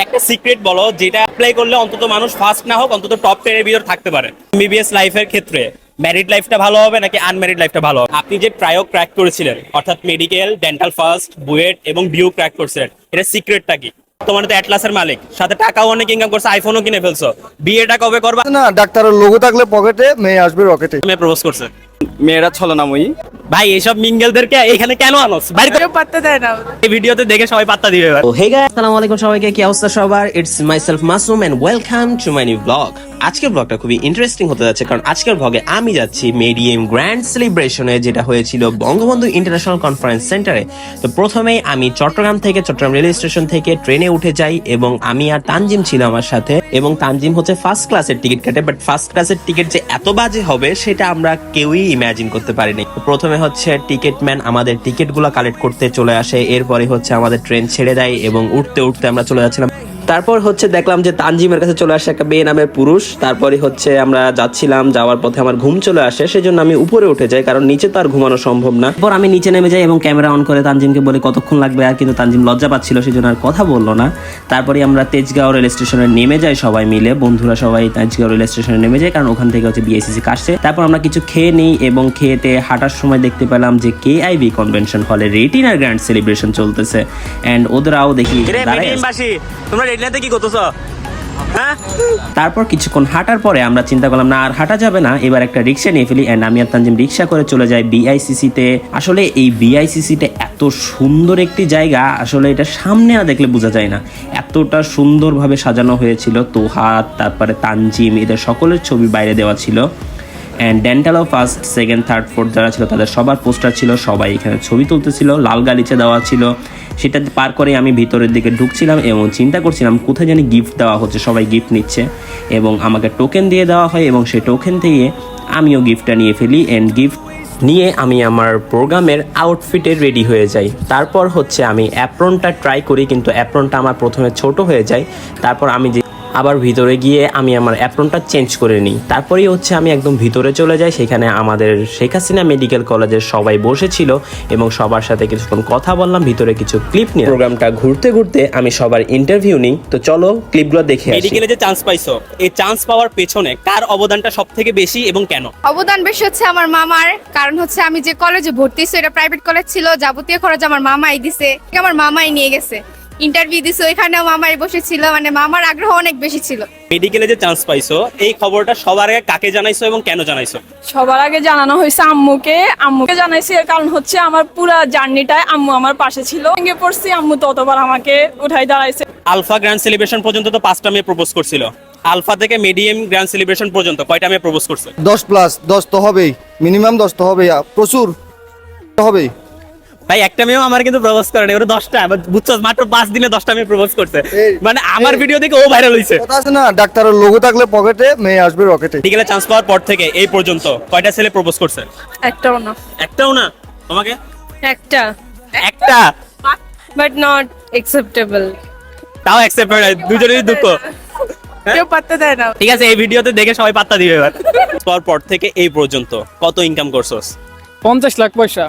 একটা সিক্রেট বলো যেটা অ্যাপ্লাই করলে অন্তত মানুষ ফার্স্ট না হোক অন্তত টপ 10 এর ভিতর থাকতে পারে। এমবিবিএস লাইফের ক্ষেত্রে ম্যারিড লাইফটা ভালো হবে নাকি আনম্যারিড লাইফটা ভালো হবে? আপনি যে ট্রায়ও ক্র্যাক করেছিলেন অর্থাৎ মেডিকেল, ডেন্টাল ফার্স্ট, বুয়েট এবং বিউ ক্র্যাক করেছিলেন, এটা সিক্রেটটা কি? তোমার তো অ্যাটলাসের মালিক, সাথে টাকাও অনেক ইনকাম করছে, আইফোনও কিনে ফেলছো, বিয়েটা কবে করবা? না, ডাক্তারের লোগো থাকলে পকেটে, মেয়ে আসবে রকেটে। মেয়ে প্রপোজ করছে। মেয়েরা ছলনাময়ী। ভাই এইসব মিঙ্গেলদেরকে এখানে কেন আনোস? বাড়িতে পাত্তা দেয় না। এই ভিডিওতে দেখে সবাই পাত্তা দিবে এবার। তো হে গাইস, আসসালামু আলাইকুম সবাইকে, কি অবস্থা সবার? It's myself Masum and welcome to my new blog. আজকের ব্লগটা খুবই ইন্টারেস্টিং হতে যাচ্ছে, কারণ আজকের ব্লগে আমি যাচ্ছি মেডিএম গ্র্যান্ড সেলিব্রেশনে, যেটা হয়েছিল বঙ্গবন্ধু ইন্টারন্যাশনাল কনফারেন্স সেন্টারে। তো প্রথমেই আমি চট্টগ্রাম রেলওয়ে স্টেশন থেকে ট্রেনে উঠে যাই, এবং আমি আর তানজিম ছিল আমার সাথে, এবং তানজিম হচ্ছে ফার্স্ট ক্লাসের টিকিট কাটে। বাট ফার্স্ট ক্লাসের টিকিট যে এত বাজে হবে সেটা আমরা কেউই ইমাজিন করতে পারিনি। প্রথমে হচ্ছে টিকিট ম্যান আমাদের টিকিটগুলো কালেক্ট করতে চলে আসে, এরপরে হচ্ছে আমাদের ট্রেন ছেড়ে দেয়, এবং উঠতে উঠতে আমরা চলে যাচ্ছিলাম। তারপর হচ্ছে দেখলাম যে তানজিমের কাছে চলে আসে একটা মেয়ে নামের পুরুষ। তারপরে হচ্ছে আমরা যাচ্ছিলাম, যাওয়ার পথে আমার ঘুম চলে আসে, সেজন্য আমি উপরে উঠে যাই, কারণ নিচে তো আর ঘুমানো সম্ভব না। এরপর আমি নিচে নেমে যাই এবং ক্যামেরা অন করে তানজিমকে বলি কতক্ষণ লাগবে, আর কিন্তু তানজিম লজ্জা পাচ্ছিল, সেজন্য আর কথা বললো না। তারপরে আমরা তেজগাঁও রেল স্টেশনে নেমে যাই, সবাই মিলে বন্ধুরা সবাই তেজগাঁও রেল স্টেশনে নেমে যায়, কারণ ওখান থেকে হচ্ছে বিআইসিসি কাটছে। তারপর আমরা কিছু খেয়ে নিই, এবং খেয়েতে হাঁটার সময় দেখতে পেলাম যে কেআইবি কনভেনশন হলে রেটিনার গ্র্যান্ড সেলিব্রেশন চলতেছে, এন্ড ওদেরাও দেখি দাঁড়ায় আছে। তোমরা রেটিনাতে কি করতেছো? হ্যাঁ, তারপর কিছুক্ষণ হাঁটার পরে আমরা চিন্তা করলাম না আর হাঁটা যাবে না, এবার একটা রিক্সা নিয়ে ফেলি, এন্ড আমি আর তানজিম রিক্সা করে চলে যাই বিআইসিসিতে। আসলে এই বিআইসিসিটা এত সুন্দর একটি জায়গা, আসলে এটা সামনে না দেখলে বোঝা যায় না, এতটা সুন্দরভাবে সাজানো হয়েছিল। তোহাত, তারপরে তানজিম, এদের সকলের ছবি বাইরে দেওয়া ছিল, অ্যান্ড ডেন্টালও ফার্স্ট, সেকেন্ড, থার্ড, ফোর্থ যারা ছিল তাদের সবার পোস্টার ছিল, সবাই এখানে ছবি তুলতেছিল, লাল গালিচা দেওয়া ছিল। সেটা পার করে আমি ভিতরের দিকে ঢুকছিলাম এবং চিন্তা করছিলাম কোথায় জানি গিফট দেওয়া হচ্ছে, সবাই গিফট নিচ্ছে, এবং আমাকে টোকেন দিয়ে দেওয়া হয়, এবং সেই টোকেন থেকে আমিও গিফটটা নিয়ে ফেলি, অ্যান্ড গিফট নিয়ে আমি আমার প্রোগ্রামের আউটফিটে রেডি হয়ে যাই। তারপর হচ্ছে আমি অ্যাপ্রনটা ট্রাই করি, কিন্তু অ্যাপ্রনটা আমার প্রথমে ছোট হয়ে যায়। তারপর আমি যে আবার ভিতরে গিয়ে আমি আমার অ্যাপ্রনটা চেঞ্জ করে নিই। তারপরেই হচ্ছে আমি একদম ভিতরে চলে যাই, সেখানে আমাদের শেখ হাসিনা মেডিকেল কলেজের সবাই বসেছিল, এবং সবার সাথে কিছুক্ষণ কথা বললাম, ভিতরে কিছু ক্লিপ নিয়ে। প্রোগ্রামটা ঘুরতে ঘুরতে আমি সবার ইন্টারভিউ নিই। তো চলো ক্লিপগুলো দেখে আসি। মেডিকেলে যে চান্স পাইছো, এই চান্স পাওয়ার পেছনে কার অবদানটা সবথেকে বেশি এবং কেন? অবদান বেশি হচ্ছে আমার মামার, কারণ হচ্ছে আমি যে কলেজে ভর্তি হইছি এটা প্রাইভেট কলেজ ছিল, যাবতীয় খরচ আমার মামাই দিছে, আমার মামাই নিয়ে গেছে। ইন্টারভিউ দিছে ওইখানেও মামাই বসেছিল, মানে মামার আগ্রহ অনেক বেশি ছিল। মেডিকেলে যে চান্স পাইছো, এই খবরটা সবার আগে কাকে জানাইছো এবং কেন জানাইছো? সবার আগে জানানো হয়েছে আম্মুকে জানাইছি, এর কারণ হচ্ছে আমার পুরো জার্নিটায় আম্মু আমার পাশে ছিল, ভেঙে পড়ছি, আম্মু ততবার আমাকে উঠাই দাঁড়াইছে। আলফা গ্র্যান্ড সেলিব্রেশন পর্যন্ত তো 5টা মেয়ে প্রপোজ করছিল, আলফা থেকে মিডিয়াম গ্র্যান্ড সেলিব্রেশন পর্যন্ত কয়টা মেয়ে প্রপোজ করছে? 10+ তো হবেই, মিনিমাম 10 তো হবেই, প্রচুর হবেই। ভাই একটা মেয়েও আমার কিন্তু প্রপোজ করে না, ওরা 10টা, বুঝছো, মাত্র 5 দিনে 10টা মেয়ে প্রপোজ করছে। মানে আমার ভিডিও দেখে ও ভাইরাল হইছে। কথা আছে না, ডাক্তারের লোগো থাকলে পকেটে, মেয়ে আসবে রকেটে। মেডিকেলে চান্স পাওয়ার পর থেকে এই পর্যন্ত কয়টা ছেলে প্রপোজ করছে? একটাও না। একটাও না? তোমাকে? একটা, বাট নট অ্যাকসেপ্টেবল। তাও অ্যাকসেপ্ট হয় না, দুজনেরই দুঃখ। কেউ পাত্তা দেয় না। ঠিক আছে, এই ভিডিওতে দেখে সবাই পাত্তা দিবে এবার। পাওয়ার পর থেকে এই পর্যন্ত কত ইনকাম করছস? 50 লাখ পয়সা।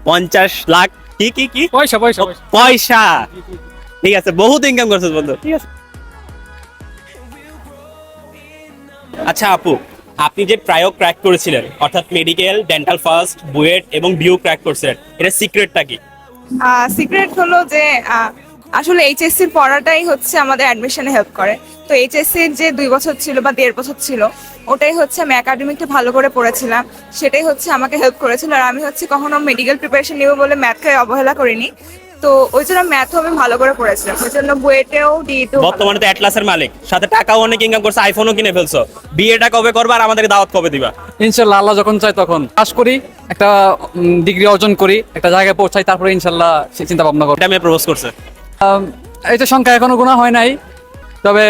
50 লাখ? কি পয়সা। পয়সা? ঠিক আছে, বহুত ইনকাম করছস বন্ধু। ঠিক আছে। আচ্ছা আপু, আপনি যে ট্রায়ও ক্র্যাক করেছিলেন অর্থাৎ মেডিকেল, ডেন্টাল ফার্স্ট, বুয়েট এবং বিউ ক্র্যাক করেছিলেন, এটা সিক্রেটটা কি? সিক্রেট হলো যে আসলে এইচএসসি পড়াটাই হচ্ছে আমাদের অ্যাডমিশনে হেল্প করে। তো এইচএসসি যে 2 বছর ছিল বা 1.5 বছর ছিল, ওটাই হচ্ছে আমি একাডেমিকটা ভালো করে পড়েছিলাম, সেটাই হচ্ছে আমাকে হেল্প করেছিল। আর আমি হচ্ছে কখনো মেডিকেল প্রিপারেশন নিব বলে ম্যাথকে অবহেলা করিনি, তো ওই জন্য ম্যাথও আমি ভালো করে পড়েছিলাম, ওই জন্য বুয়েটেও ডিইতে। বর্তমানে তো অ্যাটলাসের মালিক, সাথে টাকাও অনেক ইনকাম করছে, আইফোনও কিনে ফেলছো, বিয়েটা কবে করবা আর আমাদেরকে দাওয়াত কবে দিবা? ইনশাআল্লাহ আল্লাহ যখন চাই তখন পাস করি, একটা ডিগ্রি অর্জন করি, একটা জায়গায় পৌঁছাই, তারপরে ইনশাআল্লাহ সে চিন্তা ভাবনা করব। এটা মেয়ে প্রপোজ করছে। এইটা সংখ্যা এখনো গোনা হয় নাই, তবে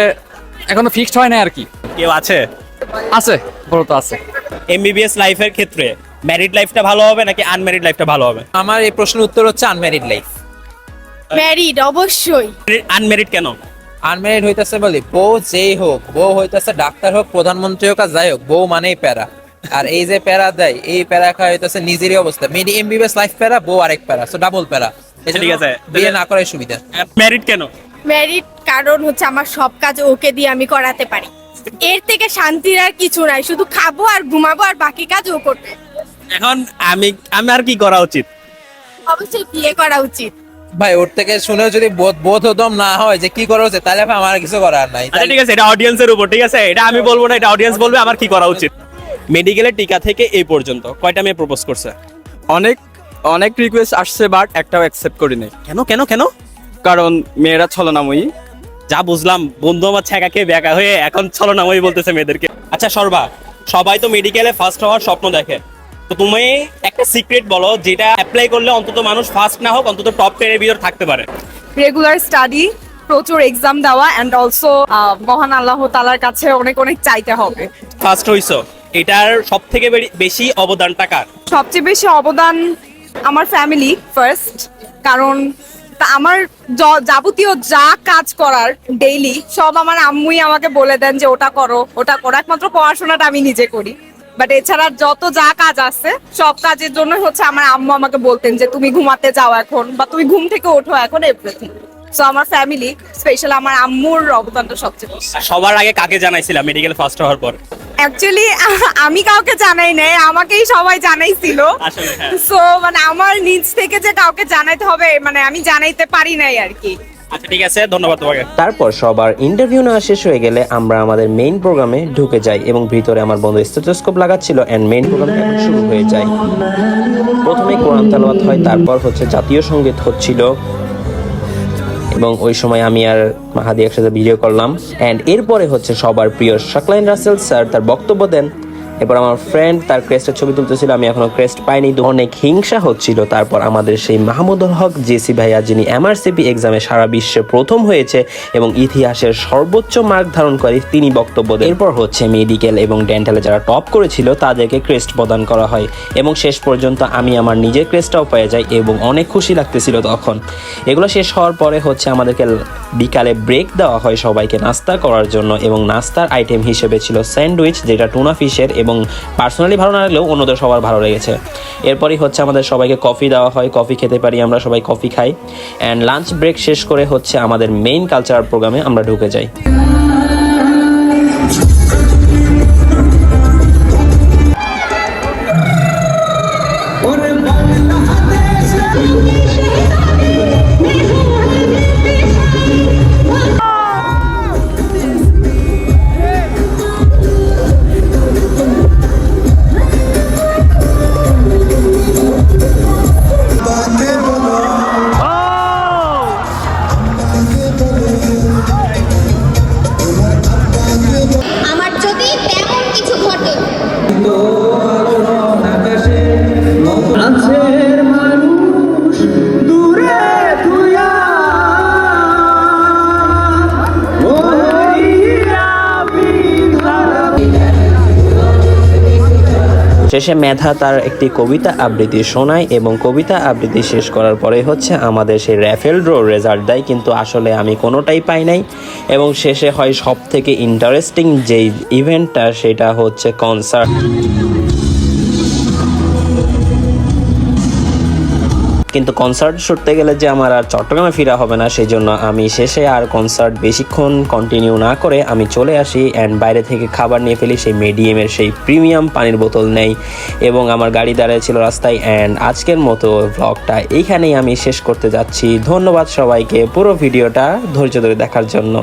এখনো ফিক্সড হয় নাই আর কি। কেউ আছে? আছে, বড় তো আছে। এমবিবিএস লাইফের ক্ষেত্রে ম্যারিড লাইফটা ভালো হবে নাকি আনম্যারিড লাইফটা ভালো হবে? আমার এই প্রশ্নের উত্তর হচ্ছে আনম্যারিড লাইফ। ম্যারিড অবশ্যই। আনম্যারিড কেন? আনম্যারিড হইতাছে বলি, বউ যেই হোক, বউ হইতাছে ডাক্তার হোক, প্রধানমন্ত্রী হোক, আর যাই হোক, বউ মানেই প্যারা। আর এই যে প্যারা দেয়, এই প্যারা খাওয়া হইতাছে নিজেরই অবস্থা। এমবিবিএস লাইফ প্যারা, বউ আরেক প্যারা, সো ডাবল প্যারা। ঠিক আছে, বিয়ে না করাই সুবিধা। ম্যারিড কেন? ম্যারিড কারণ হচ্ছে আমার সব কাজ ওকে দিয়ে আমি করাতে পারি। এর থেকে শান্তির আর কিছু নাই, শুধু খাবো আর ঘুমাবো আর বাকি কাজ ও করবে। এখন আমি আর কি করা উচিত? অবশ্যই বিয়ে করা উচিত। ভাই ওর থেকে শুনেও যদি বোধোদম না হয় যে কি করা উচিত, তাহলে ভাই আমার কিছু করার নাই। আচ্ছা ঠিক আছে, এটা অডিয়েন্সের উপর, ঠিক আছে? এটা আমি বলবো না, এটা অডিয়েন্স বলবে আমার কি করা উচিত। মেডিকেলের টিকা থেকে এই পর্যন্ত কয়টা মেয়ে প্রপোজ করছে? অনেক রিকোয়েস্ট আসছে, বাট একটাও অ্যাকসেপ্ট করি নাই। কেন কেন কেন? কারণ মেয়েরা ছলনাময়ী। যা বুঝলাম, বন্ধু আমার ছ্যাঁকাকে বেঁকা হয়ে এখন ছলনাময়ী বলতেছে মেয়েদেরকে। আচ্ছা সর্বা, সবাই তো মেডিকেলে ফার্স্ট হওয়ার স্বপ্ন দেখে, তো তুমি একটা সিক্রেট বলো যেটা অ্যাপ্লাই করলে অন্তত মানুষ ফার্স্ট না হোক, অন্তত টপ 10 এর ভিতর থাকতে পারে। রেগুলার স্টাডি, প্রচুর এক্সাম দেওয়া, অ্যান্ড অলসো মহান আল্লাহ তাআলার কাছে অনেক অনেক চাইতে হবে। ফার্স্ট হইছো, এটার সব থেকে বেশি অবদানটা কার? সবচেয়ে বেশি অবদান আমার ফ্যামিলি ফার্স্ট, কারণ আমার যাবতীয় যা কাজ করার ডেইলি সব আমার আম্মুই আমাকে বলে দেন যে ওটা করো ওটা করো। একমাত্র পড়াশোনাটা আমি নিজে করি, বাট এছাড়া যত যা কাজ আছে সব কাজের জন্য হচ্ছে আমার আম্মু আমাকে বলতেন যে তুমি ঘুমাতে যাও এখন, বা তুমি ঘুম থেকে ওঠো এখন, এভরিথিং। সো আমার ফ্যামিলি, স্পেশাল আমার আম্মুর অবদানটা সবচেয়ে বেশি। সবার আগে কাকে জানাইছিলাম মেডিকেল ফার্স্ট হওয়ার পর? অ্যাকচুয়ালি আমি কাউকে জানাই নাই, আমাকেই সবাই জানাইছিল। আসলে হ্যাঁ। সো মানে আমার নিজ থেকে যে কাউকে জানাইতে হবে, মানে আমি জানাইতে পারি নাই আর কি। আচ্ছা ঠিক আছে, ধন্যবাদ তোমাকে। তারপর সবার ইন্টারভিউ নেওয়া শেষ হয়ে গেলে আমরা আমাদের মেইন প্রোগ্রামে ঢুকে যাই এবং ভিতরে আমার বন্ধু স্টেথোস্কোপ লাগাচ্ছিল এন্ড মেইন প্রোগ্রামটা এখন শুরু হয়ে যায়। প্রথমে কোরআন তেলাওয়াত হয়, তারপর হচ্ছে জাতীয় সঙ্গীত হচ্ছিল এবং ওই সময় আমি আর মাহাদি একসাথে ভিডিও করলাম। এন্ড এরপরে হচ্ছে সবার প্রিয় শাকলাইন রাসেল স্যার তার বক্তব্য দেন। এরপর আমার ফ্রেন্ড তার ক্রেস্টের ছবি তুলতেছিল, আমি এখনো ক্রেস্ট পাইনি, অনেক হিংসা হচ্ছিল। তারপর আমাদের সেই মাহমুদুল হক জেসি ভাইয়া, যিনি এমআরসিপি এক্সামে সারা বিশ্বে প্রথম হয়েছে এবং ইতিহাসের সর্বোচ্চ মার্ক ধারণ করে, তিনি বক্তব্য দেন। এরপর হচ্ছে মেডিকেল এবং ডেন্টালে যারা টপ করেছিল তাদেরকে ক্রেস্ট প্রদান করা হয় এবং শেষ পর্যন্ত আমি আমার নিজের ক্রেস্টটাও পেয়ে যাই এবং অনেক খুশি লাগতেছিল তখন। এগুলো শেষ হওয়ার পরে হচ্ছে আমাদেরকে বিকালে ব্রেক দেওয়া হয় সবাইকে নাস্তা করার জন্য এবং নাস্তার আইটেম হিসেবে ছিল স্যান্ডউইচ, যেটা টুনা ফিশের, এবং পার্সোনালি ভালো না লাগলেও অন্যদের সবার ভালো লেগেছে। এরপরই হচ্ছে আমাদের সবাইকে কফি দেওয়া হয়, কফি খেতে পারি, আমরা সবাই কফি খাই অ্যান্ড লাঞ্চ ব্রেক শেষ করে হচ্ছে আমাদের মেইন কালচারাল প্রোগ্রামে আমরা ঢুকে যাই। আমার যদি তেমন কিছু ঘটে শেষে মেধা তার একটি কবিতা আবৃত্তি শোনায় এবং কবিতা আবৃত্তি শেষ করার পরে হচ্ছে আমাদের সেই র্যাফেল ড্র রেজাল্ট দেয়, কিন্তু আসলে আমি কোনোটাই পাই নাই। এবং শেষে হয় সব থেকে ইন্টারেস্টিং যেই ইভেন্টটা, সেটা হচ্ছে কনসার্ট। কিন্তু কনসার্ট শুটতে গেলে যে আমার আর চট্টগ্রামে ফিরা হবে না, সেই জন্য আমি শেষে আর কনসার্ট বেশিক্ষণ কন্টিনিউ না করে আমি চলে আসি অ্যান্ড বাইরে থেকে খাবার নিয়ে ফেলি, সেই মিডিয়ামের সেই প্রিমিয়াম পানির বোতল নেই এবং আমার গাড়ি দাঁড়িয়ে ছিল রাস্তায়। অ্যান্ড আজকের মতো ব্লগটা এইখানেই আমি শেষ করতে যাচ্ছি। ধন্যবাদ সবাইকে পুরো ভিডিওটা ধৈর্য ধরে দেখার জন্য।